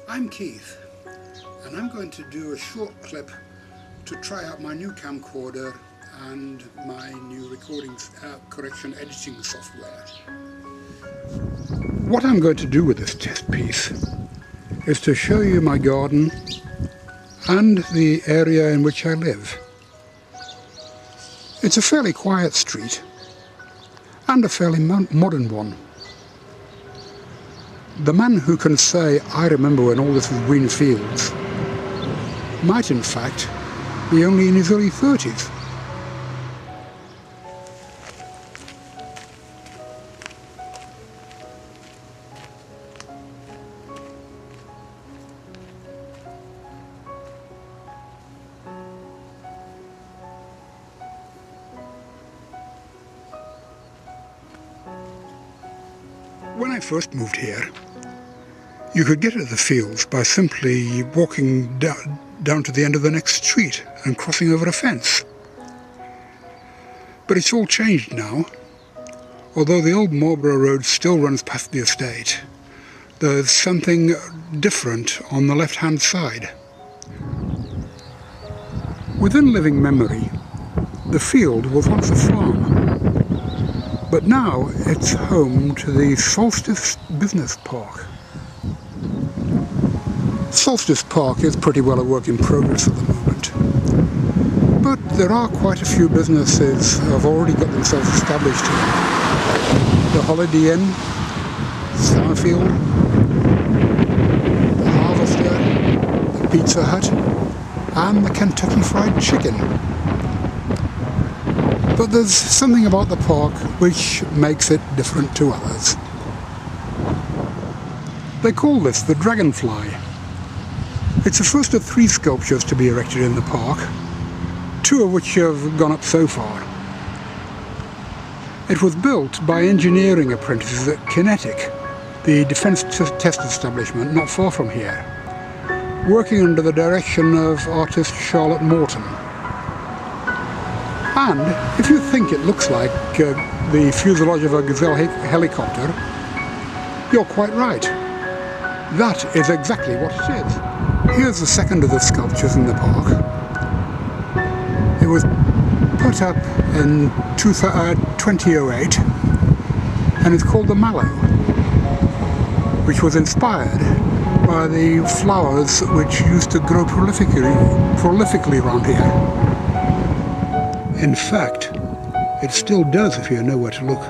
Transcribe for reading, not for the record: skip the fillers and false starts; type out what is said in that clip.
I'm Keith, and I'm going to do a short clip to try out my new camcorder and my new recording correction editing software. What I'm going to do with this test piece is to show you my garden and the area in which I live. It's a fairly quiet street and a fairly modern one. The man who can say, "I remember when all this was green fields," might in fact be only in his early 30s. When I first moved here, you could get at the fields by simply walking down to the end of the next street and crossing over a fence. But it's all changed now. Although the old Marlborough Road still runs past the estate, there's something different on the left-hand side. Within living memory, the field was once a farm. But now it's home to the Solstice Business Park. Solstice Park is pretty well a work in progress at the moment. But there are quite a few businesses who have already got themselves established here. The Holiday Inn, Summerfield, the Harvester, the Pizza Hut, and the Kentucky Fried Chicken. But there's something about the park which makes it different to others. They call this the Dragonfly. It's the first of 3 sculptures to be erected in the park, 2 of which have gone up so far. It was built by engineering apprentices at Kinetic, the defence test establishment not far from here, working under the direction of artist Charlotte Morton. And if you think it looks like the fuselage of a Gazelle helicopter, you're quite right. That is exactly what it is. Here's the second of the sculptures in the park. It was put up in 2008 and it's called the Mallow, which was inspired by the flowers which used to grow prolifically around here. In fact, it still does if you know where to look.